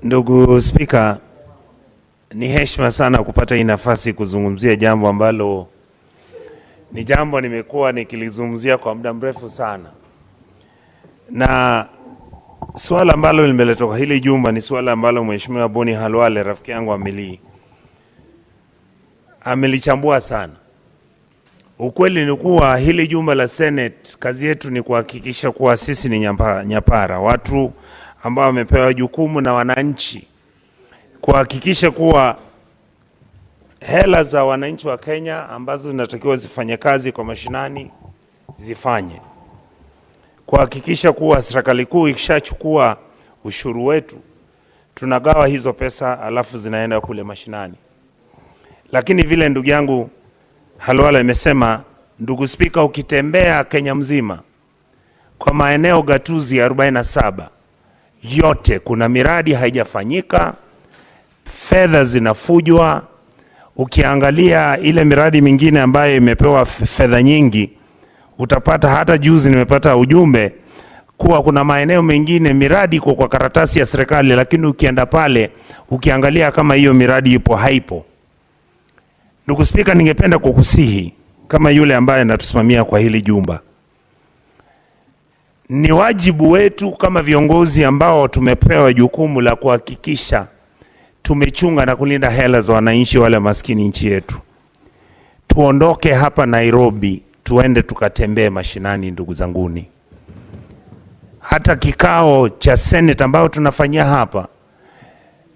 Ndugu Spika, ni heshima sana kupata hii nafasi kuzungumzia jambo ambalo ni jambo nimekuwa nikilizungumzia kwa muda mrefu sana. Na swala ambalo limeletwa hili jumba ni swala ambalo Mheshimiwa Boni Halwale rafiki yangu amelichambua sana. Ukweli ni kuwa hili jumba la Senate kazi yetu ni kuhakikisha kuwa sisi ni nyapara, watu ambao wamepewa jukumu na wananchi kuhakikisha kuwa hela za wananchi wa Kenya ambazo zinatakiwa zifanye kazi kwa mashinani zifanye. Kuhakikisha kuwa serikali kuu ikishachukua ushuru wetu tunagawa hizo pesa alafu zinaenda kule mashinani. Lakini vile ndugu yangu Halwala imesema, ndugu Spika, ukitembea Kenya mzima kwa maeneo gatuzi 47 yote kuna miradi haijafanyika, fedha zinafujwa. Ukiangalia ile miradi mingine ambayo imepewa fedha nyingi, utapata hata juzi nimepata ujumbe kuwa kuna maeneo mengine miradi kwa karatasi ya serikali, lakini ukienda pale ukiangalia kama hiyo miradi ipo haipo. Ndugu Spika, ningependa kukusihi kama yule ambaye anatusimamia kwa hili jumba, ni wajibu wetu kama viongozi ambao tumepewa jukumu la kuhakikisha tumechunga na kulinda hela za wananchi wale maskini nchi yetu. Tuondoke hapa Nairobi, tuende tukatembee mashinani ndugu zanguni. Hata kikao cha Senate ambao tunafanyia hapa,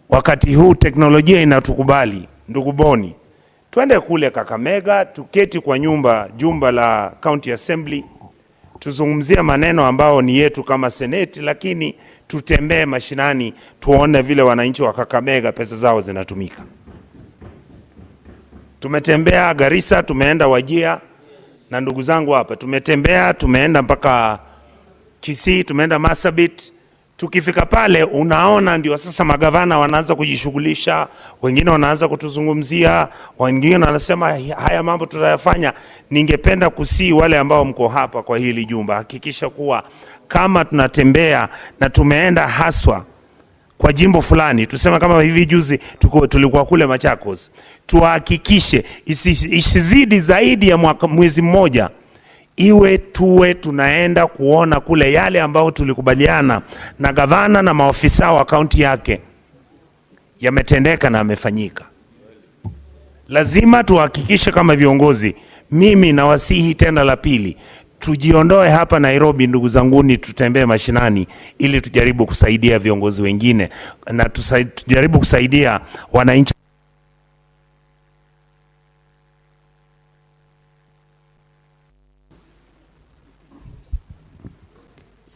wakati huu teknolojia inatukubali, ndugu Boni, tuende kule Kakamega, tuketi kwa jumba la County Assembly, tuzungumzia maneno ambao ni yetu kama Senate, lakini tutembee mashinani tuone vile wananchi wa Kakamega pesa zao zinatumika. Tumetembea Garissa, tumeenda Wajir, na ndugu zangu hapa tumeenda mpaka Kisii, tumeenda Marsabit. Tukifika pale unaona ndio sasa magavana wanaanza kujishughulisha, wengine wanaanza kutuzungumzia, wengine wanasema haya mambo tutayafanya. Ningependa kusii wale ambao mko hapa kwa hili jumba, hakikisha kuwa kama tunatembea na tumeenda haswa kwa jimbo fulani, tuseme kama hivi juzi tulikuwa kule Machakos, tuhakikishe isizidi zaidi ya mwezi mmoja tuwe tunaenda kuona kule yale ambao tulikubaliana na gavana na maofisa wa kaunti yake yametendeka na yamefanyika. Lazima tuhakikishe kama viongozi. Mimi nawasihi tena la pili, tujiondoe hapa Nairobi ndugu zanguni, tutembee mashinani ili tujaribu kusaidia viongozi wengine na tujaribu kusaidia wananchi.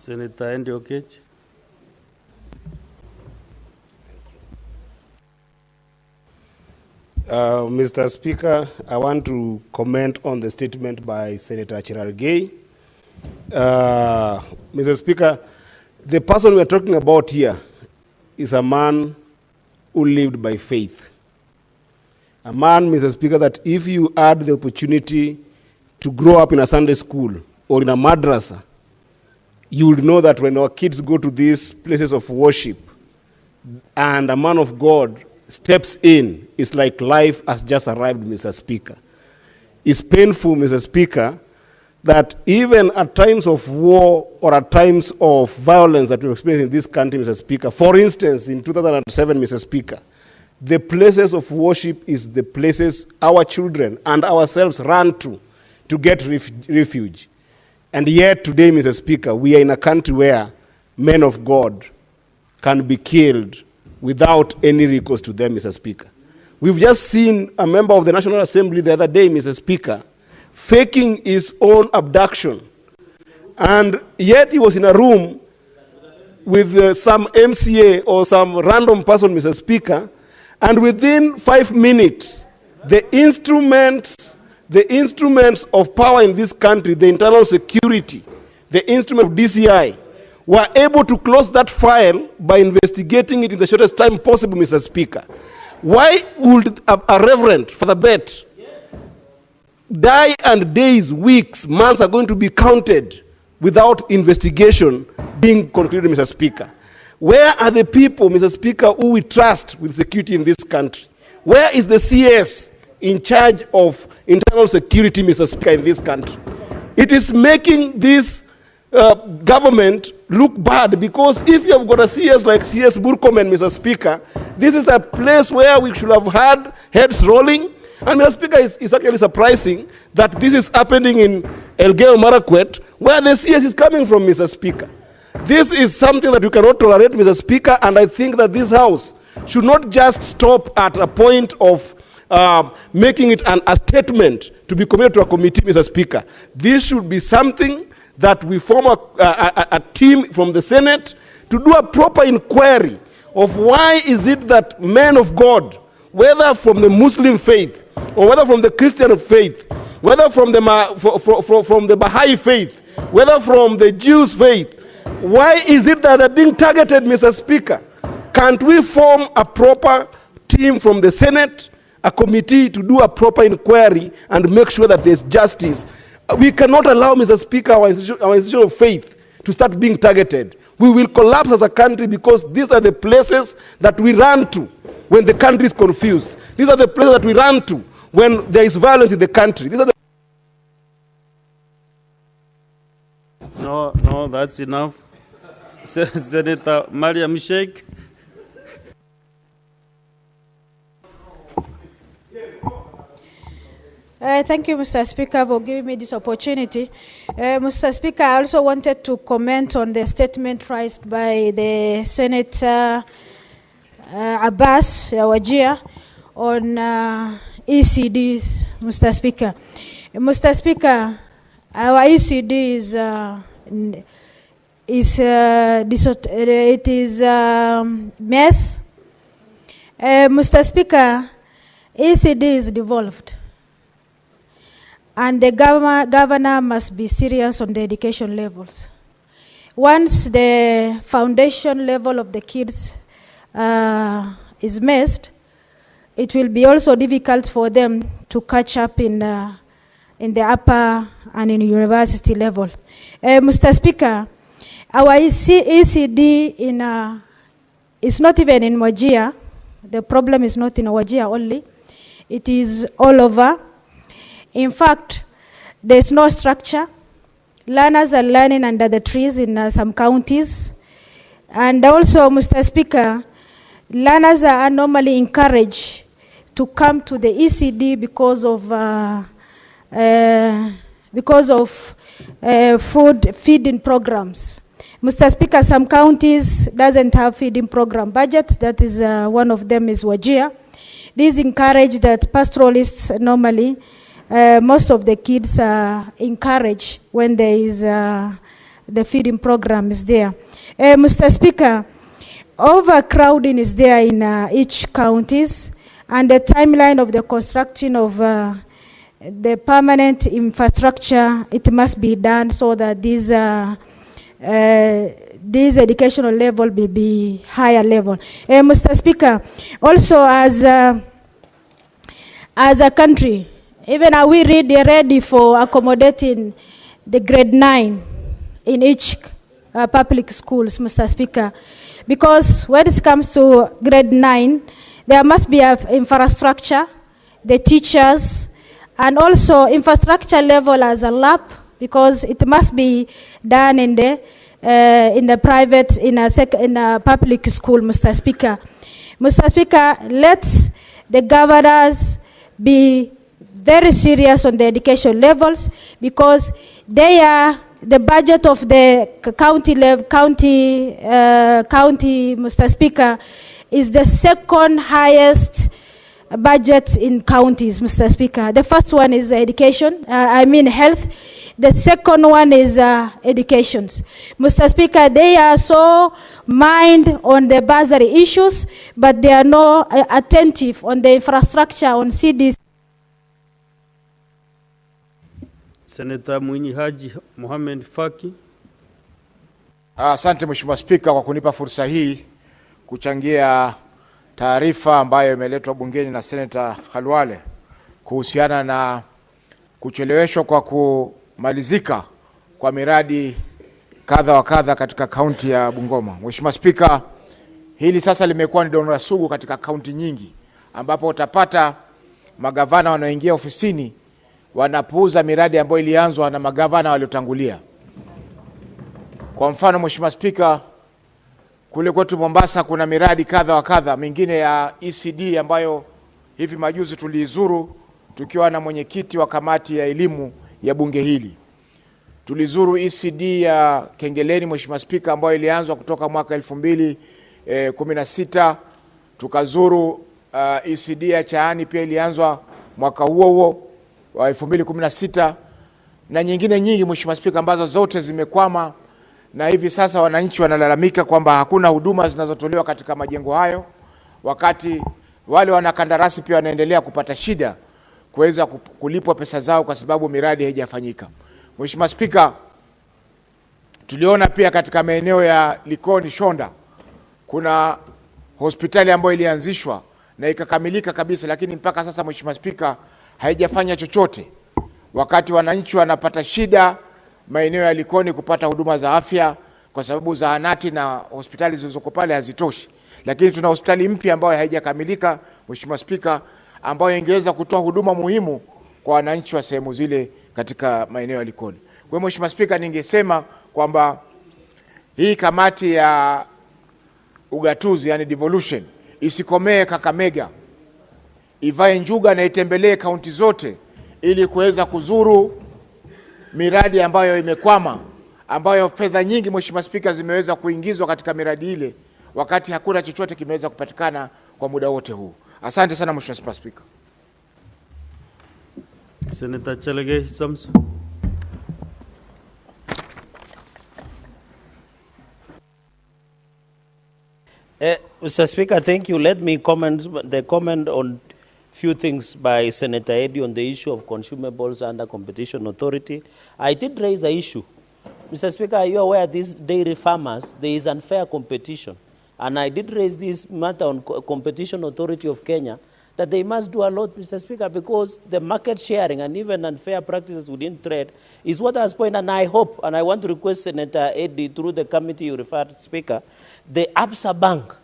Senator Onyonka. Mr. Speaker, I want to comment on the statement by Senator Cherargei. Mr. Speaker, the person we are talking about here is a man who lived by faith. A man, Mr. Speaker, that if you had the opportunity to grow up in a Sunday school or in a madrasa, you would know that when our kids go to these places of worship and a man of God steps in, it's like life has just arrived, Mr. Speaker. It's painful, Mr. Speaker, that even at times of war or at times of violence that we experience in this country, Mr. Speaker, for instance, in 2007, Mr. Speaker, the places of worship is the places our children and ourselves run to get refuge. And yet today, Mr. Speaker, we are in a country where men of God can be killed without any recourse to them, Mr. Speaker. We've just seen a member of the National Assembly the other day, Mr. Speaker, faking his own abduction. And yet he was in a room with some MCA or some random person, Mr. Speaker, and within 5 minutes, the instruments of power in this country, the internal security, the instrument of DCI, were able to close that file by investigating it in the shortest time possible, Mr. Speaker. Why would a reverend, Father Bet, die and days, weeks, months are going to be counted without investigation being concluded, Mr. Speaker? Where are the people, Mr. Speaker, who we trust with security in this country? Where is the CS in charge of internal security, Mr. Speaker, in this country? It is making this government look bad, because if you have got a CS like CS Burkomen, Mr. Speaker, this is a place where we should have had heads rolling. And Mr. Speaker, it's actually surprising that this is happening in Elgeyo Marakwet, where the CS is coming from, Mr. Speaker. This is something that we cannot tolerate, Mr. Speaker, and I think that this House should not just stop at a point of making it a statement to be committed to a committee, Mr. Speaker. This should be something that we form a team from the Senate to do a proper inquiry of why is it that men of God, whether from the Muslim faith or whether from the Christian faith, whether from the Baha'i faith, whether from the Jews faith, why is it that they're being targeted, Mr. Speaker? Can't we form a proper team from the Senate, a committee to do a proper inquiry and make sure that there's justice? We cannot allow, Mr. Speaker, our institution of faith to start being targeted. We will collapse as a country, because these are the places that we run to when the country is confused. These are the places that we run to when there is violence in the country. These are the No, that's enough. Senator Mariam Sheikh. Thank you, Mr. Speaker, for giving me this opportunity. Mr. Speaker, I also wanted to comment on the statement raised by the Senator Abbas Wajir on ECDs, Mr. Speaker. Mr. Speaker, our ECD is mess. Mr. Speaker, ECD is devolved, and the governor must be serious on the education levels. Once the foundation level of the kids is messed, it will be also difficult for them to catch up in the upper and in university level. Mr. Speaker, our ECD is not even in Wajir. The problem is not in Wajir only. It is all over. In fact, there's no structure. Learners are learning under the trees in some counties. And also, Mr. Speaker, learners are normally encouraged to come to the ECD because of food feeding programs. Mr. Speaker, some counties doesn't have feeding program budgets. That is one of them is Wajir. These encourage that pastoralists normally, most of the kids are encouraged when there is the feeding program is there. Mr. Speaker, overcrowding is there in each counties, and the timeline of the construction of the permanent infrastructure, it must be done so that this educational level will be higher level. Mr. Speaker, also as a country, even are we ready for accommodating the grade 9 in each public schools, Mr. Speaker? Because when it comes to grade 9, there must be an infrastructure, the teachers, and also infrastructure level as a lab, because it must be done in the private, in a public school, Mr. Speaker. Mr. Speaker, let the governors be very serious on the education levels, because they are the budget of the county, Mr. Speaker, is the second highest budget in counties, Mr. Speaker. The first one is education, health. The second one is education. Mr. Speaker, they are so mind on the bursary issues, but they are not attentive on the infrastructure, on CDs. Senator Mwinyi Haji Mohamed Faki. Asante Mheshimiwa Spika kwa kunipa fursa hii kuchangia taarifa ambayo imeletwa bungeni na Senator Khalwale kuhusiana na kucheleweshwa kwa kumalizika kwa miradi kadha wa kadha katika kaunti ya Bungoma. Mheshimiwa Spika, hili sasa limekuwa ni donora sugu katika kaunti nyingi, ambapo utapata magavana wanaoingia ofisini wanapuuza miradi ambayo ilianzwa na magavana waliotangulia. Kwa mfano, Mheshimiwa Spika, kule kwetu Mombasa kuna miradi kadha wa kadha mingine ya ECD ambayo hivi majuzi tuliizuru tukiwa na mwenyekiti wa kamati ya elimu ya bunge hili. Tulizuru ECD ya Kengeleni, Mheshimiwa Spika, ambayo ilianzwa kutoka mwaka 2016. Tukazuru ECD ya Chaani, pia ilianzwa mwaka huo wa 2016, na nyingine nyingi Mheshimiwa Spika, ambazo zote zimekwama, na hivi sasa wananchi wanalalamika kwamba hakuna huduma zinazotolewa katika majengo hayo, wakati wale wanakandarasi pia wanaendelea kupata shida kuweza kulipwa pesa zao kwa sababu miradi haijafanyika. Mheshimiwa Spika, tuliona pia katika maeneo ya Likoni, Shonda, kuna hospitali ambayo ilianzishwa na ikakamilika kabisa, lakini mpaka sasa Mheshimiwa Spika haijafanya chochote, wakati wananchi wanapata shida maeneo ya Likoni kupata huduma za afya kwa sababu zahanati na hospitali zilizoko pale hazitoshi. Lakini tuna hospitali mpya ambayo haijakamilika, Mheshimiwa Spika, ambayo ingeweza kutoa huduma muhimu kwa wananchi wa sehemu zile katika maeneo ya Likoni. Kwa hiyo Mheshimiwa Spika, ningesema kwamba hii kamati ya ugatuzi, yani devolution, isikomee Kakamega, ivae njuga na itembelee kaunti zote ili kuweza kuzuru miradi ambayo imekwama, ambayo fedha nyingi Mheshimiwa Spika zimeweza kuingizwa katika miradi ile, wakati hakuna chochote kimeweza kupatikana kwa muda wote huu. Asante sana Mheshimiwa Spika. Senator Chelege Samson. Mr. Speaker, thank you. Let me comment on few things by Senator Eddy on the issue of consumables under competition authority. I did raise the issue. Mr. Speaker, are you aware these dairy farmers, there is unfair competition? And I did raise this matter on competition authority of Kenya, that they must do a lot, Mr. Speaker, because the market sharing and even unfair practices within trade is what I was pointing, and I hope, and I want to request Senator Eddy through the committee you referred, Speaker, the ABSA Bank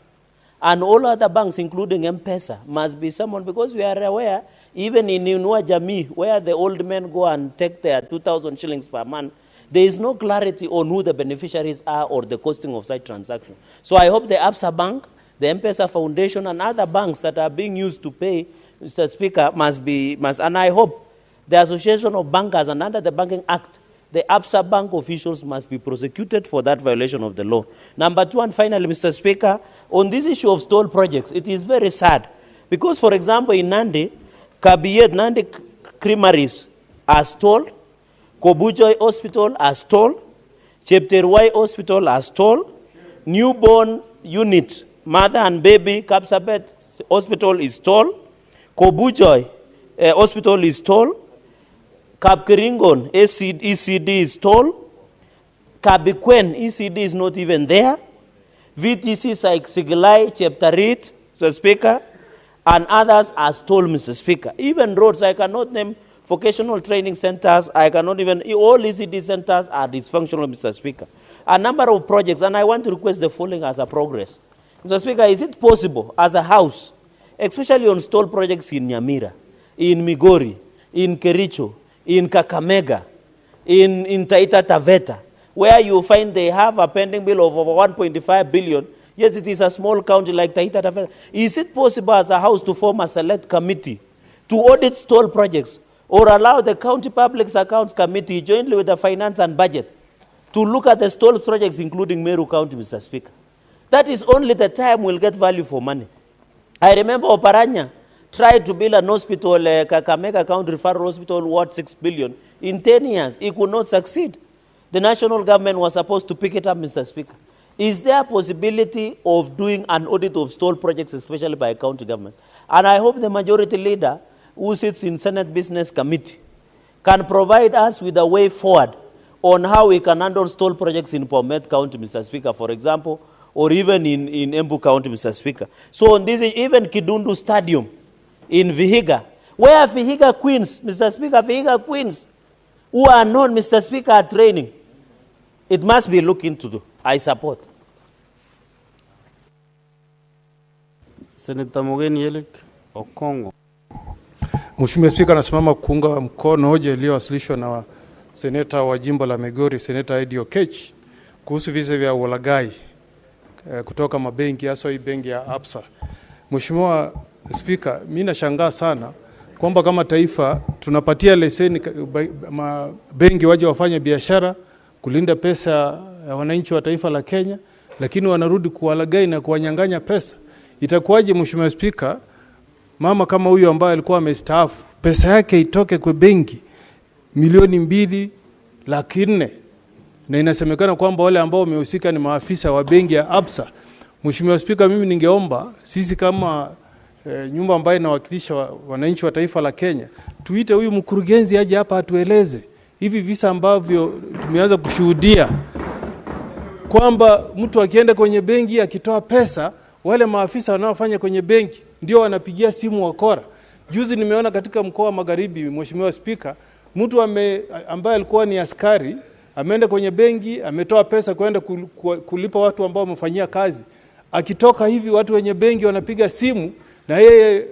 and all other banks, including M-Pesa, must be someone, because we are aware, even in Inua Jamii, where the old men go and take their 2,000 shillings per month, there is no clarity on who the beneficiaries are or the costing of such transaction. So I hope the ABSA Bank, the M-Pesa Foundation, and other banks that are being used to pay, Mr. Speaker, must, and I hope the Association of Bankers and under the Banking Act, the ABSA Bank officials must be prosecuted for that violation of the law. Number two, and finally, Mr. Speaker, on this issue of stalled projects, it is very sad. Because, for example, in Nandi, Kabiyet, Nandi Creameries are stalled, Kobujoy Hospital are stalled, Chepterwai Hospital are stalled, newborn unit, mother and baby, Kapsabet Hospital is stalled, Kobujoy Hospital is stalled, Kapkeringon ECD is stalled, Kabikwen ECD is not even there, VTC Sigilai, Cheptarit, Mr. Speaker, and others are stalled, Mr. Speaker. Even roads, I cannot name vocational training centers, I cannot even, all ECD centers are dysfunctional, Mr. Speaker. A number of projects, and I want to request the following as a progress. Mr. Speaker, is it possible as a house, especially on stalled projects in Nyamira, in Migori, in Kericho, in Kakamega, in Taita Taveta, where you find they have a pending bill of over 1.5 billion, yes, it is a small county like Taita Taveta. Is it possible as a house to form a select committee to audit stalled projects, or allow the County Public Accounts Committee jointly with the Finance and Budget to look at the stalled projects, including Meru County, Mr. Speaker? That is only the time we'll get value for money. I remember Oparanya tried to build an hospital, Kakamega County Referral Hospital, worth 6 billion. In 10 years, it could not succeed. The national government was supposed to pick it up, Mr. Speaker. Is there a possibility of doing an audit of stalled projects, especially by county government? And I hope the majority leader, who sits in Senate Business Committee, can provide us with a way forward on how we can handle stalled projects in Bomet County, Mr. Speaker, for example, or even in Embu County, Mr. Speaker. So on this, even Kidundu Stadium in Vihiga, where Vihiga Queens, Mr. Speaker, Vihiga Queens, who are known, Mr. Speaker, are training. It must be looked into. I support. Senator Mogeni Elek Okongo. Mheshimiwa Spika, nasimama kuunga mkono hoja iliyowasilishwa na seneta wa jimbo la Migori, Seneta Eddie Okech, kuhusu visa vya ulaghai kutoka mabenki, hasa hii benki ya ABSA. Mheshimiwa Spika, mimi nashangaa sana kwamba kama taifa tunapatia leseni benki waje wafanye biashara kulinda pesa ya wananchi wa taifa la Kenya, lakini wanarudi kuwalaghai na kuwanyang'anya pesa. Itakuwaje Mheshimiwa Spika, mama kama huyu ambaye alikuwa amestaafu, pesa yake itoke kwa benki milioni 2.4, na inasemekana kwamba wale ambao wamehusika ni maafisa wa benki ya ABSA. Mheshimiwa Spika, mimi ningeomba sisi kama nyumba ambayo inawakilisha wananchi wa taifa la Kenya, tuite huyu mkurugenzi aje hapa atueleze hivi visa ambavyo tumeanza kushuhudia, kwamba mtu akienda kwenye benki akitoa pesa, wale maafisa wanaofanya kwenye benki ndio wanapigia simu wakora. Juzi nimeona katika mkoa wa Magharibi, Mheshimiwa Spika, mtu ambaye alikuwa ni askari ameenda kwenye benki, ametoa pesa kwenda kulipa watu ambao wamefanyia kazi. Akitoka hivi watu wenye benki wanapiga simu na yeye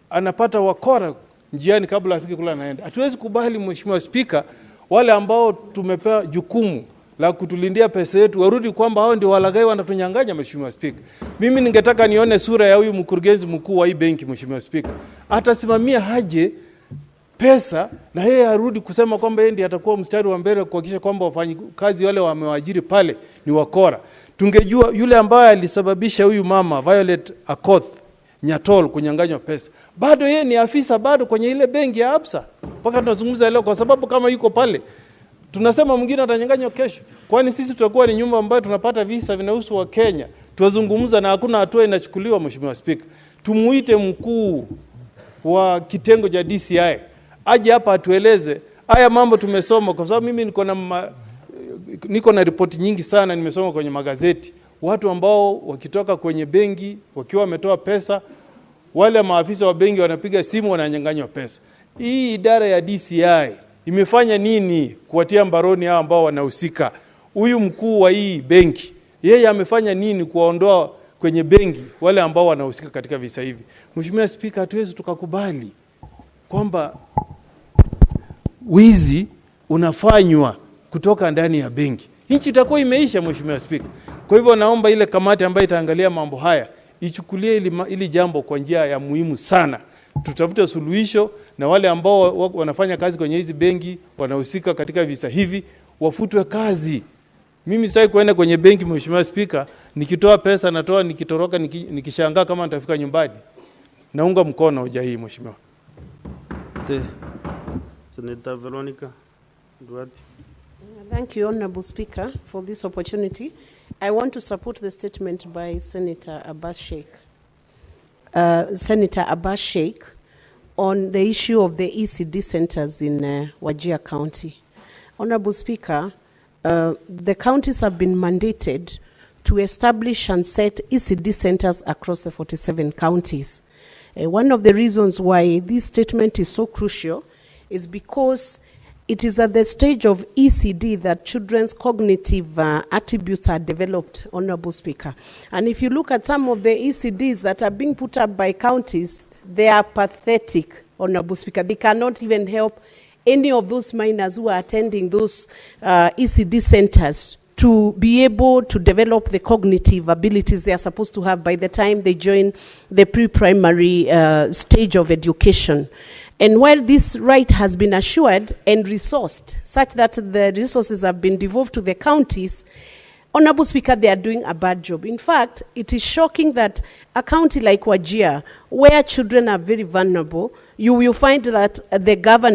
anapata wakora njiani kabla afike kula naenda. Hatuwezi kubali Mheshimiwa Spika, wale ambao tumepewa jukumu la kutulindia pesa yetu warudi kwamba hao ndio walaghai wanatunyang'anya. Mheshimiwa Spika, mimi ningetaka nione sura ya huyu mkurugenzi mkuu wa hii benki. Mheshimiwa Spika, atasimamia haje pesa na yeye arudi kusema kwamba yeye ndiye atakuwa mstari wa mbele kuhakikisha kwamba wafanyikazi wale wamewaajiri pale ni wakora. Tungejua yule ambaye alisababisha huyu mama Violet Akoth Nyatol kunyang'anywa pesa, bado yeye ni afisa bado kwenye ile benki ya ABSA mpaka tunazungumza leo, kwa sababu kama yuko pale tunasema mwingine atanyang'anywa kesho. Kwani sisi tutakuwa ni nyumba ambayo tunapata visa vinahusu wa Kenya, tuwazungumza na hakuna hatua inachukuliwa. Mheshimiwa Spika, tumuite mkuu wa kitengo cha DCI aje hapa atueleze haya mambo tumesoma, kwa sababu mimi niko na ripoti nyingi sana nimesoma kwenye magazeti, watu ambao wakitoka kwenye benki wakiwa wametoa pesa, wale maafisa wa benki wanapiga simu wananyang'anywa pesa. Hii idara ya DCI imefanya nini kuwatia mbaroni hao ambao wanahusika? Huyu mkuu wa hii benki, yeye amefanya nini kuwaondoa kwenye benki wale ambao wanahusika katika visa hivi? Mheshimiwa Spika, hatuwezi tukakubali kwamba wizi unafanywa kutoka ndani ya benki. Nchi itakuwa imeisha Mheshimiwa Spika. Kwa hivyo naomba ile kamati ambayo itaangalia mambo haya ichukulie ili jambo kwa njia ya muhimu sana. Tutafute suluhisho na wale ambao wanafanya kazi kwenye hizi benki wanahusika katika visa hivi wafutwe kazi. Mimi sitaki kuenda kwenye benki Mheshimiwa Spika, nikitoa pesa natoa, nikitoroka nikishangaa kama nitafika nyumbani. Naunga mkono hoja hii Mheshimiwa. Senator Veronica Duarte. Thank you, Honorable Speaker, for this opportunity. I want to support the statement by Senator Abbas Sheikh on the issue of the ECD centers in Wajir County. Honorable Speaker, the counties have been mandated to establish and set ECD centers across the 47 counties. One of the reasons why this statement is so crucial is because it is at the stage of ECD that children's cognitive attributes are developed, Honorable Speaker. And if you look at some of the ECDs that are being put up by counties, they are pathetic, Honorable Speaker. They cannot even help any of those minors who are attending those ECD centers to be able to develop the cognitive abilities they are supposed to have by the time they join the pre-primary stage of education. And while this right has been assured and resourced, such that the resources have been devolved to the counties, Honorable Speaker, they are doing a bad job. In fact, it is shocking that a county like Wajir, where children are very vulnerable, you will find that the governor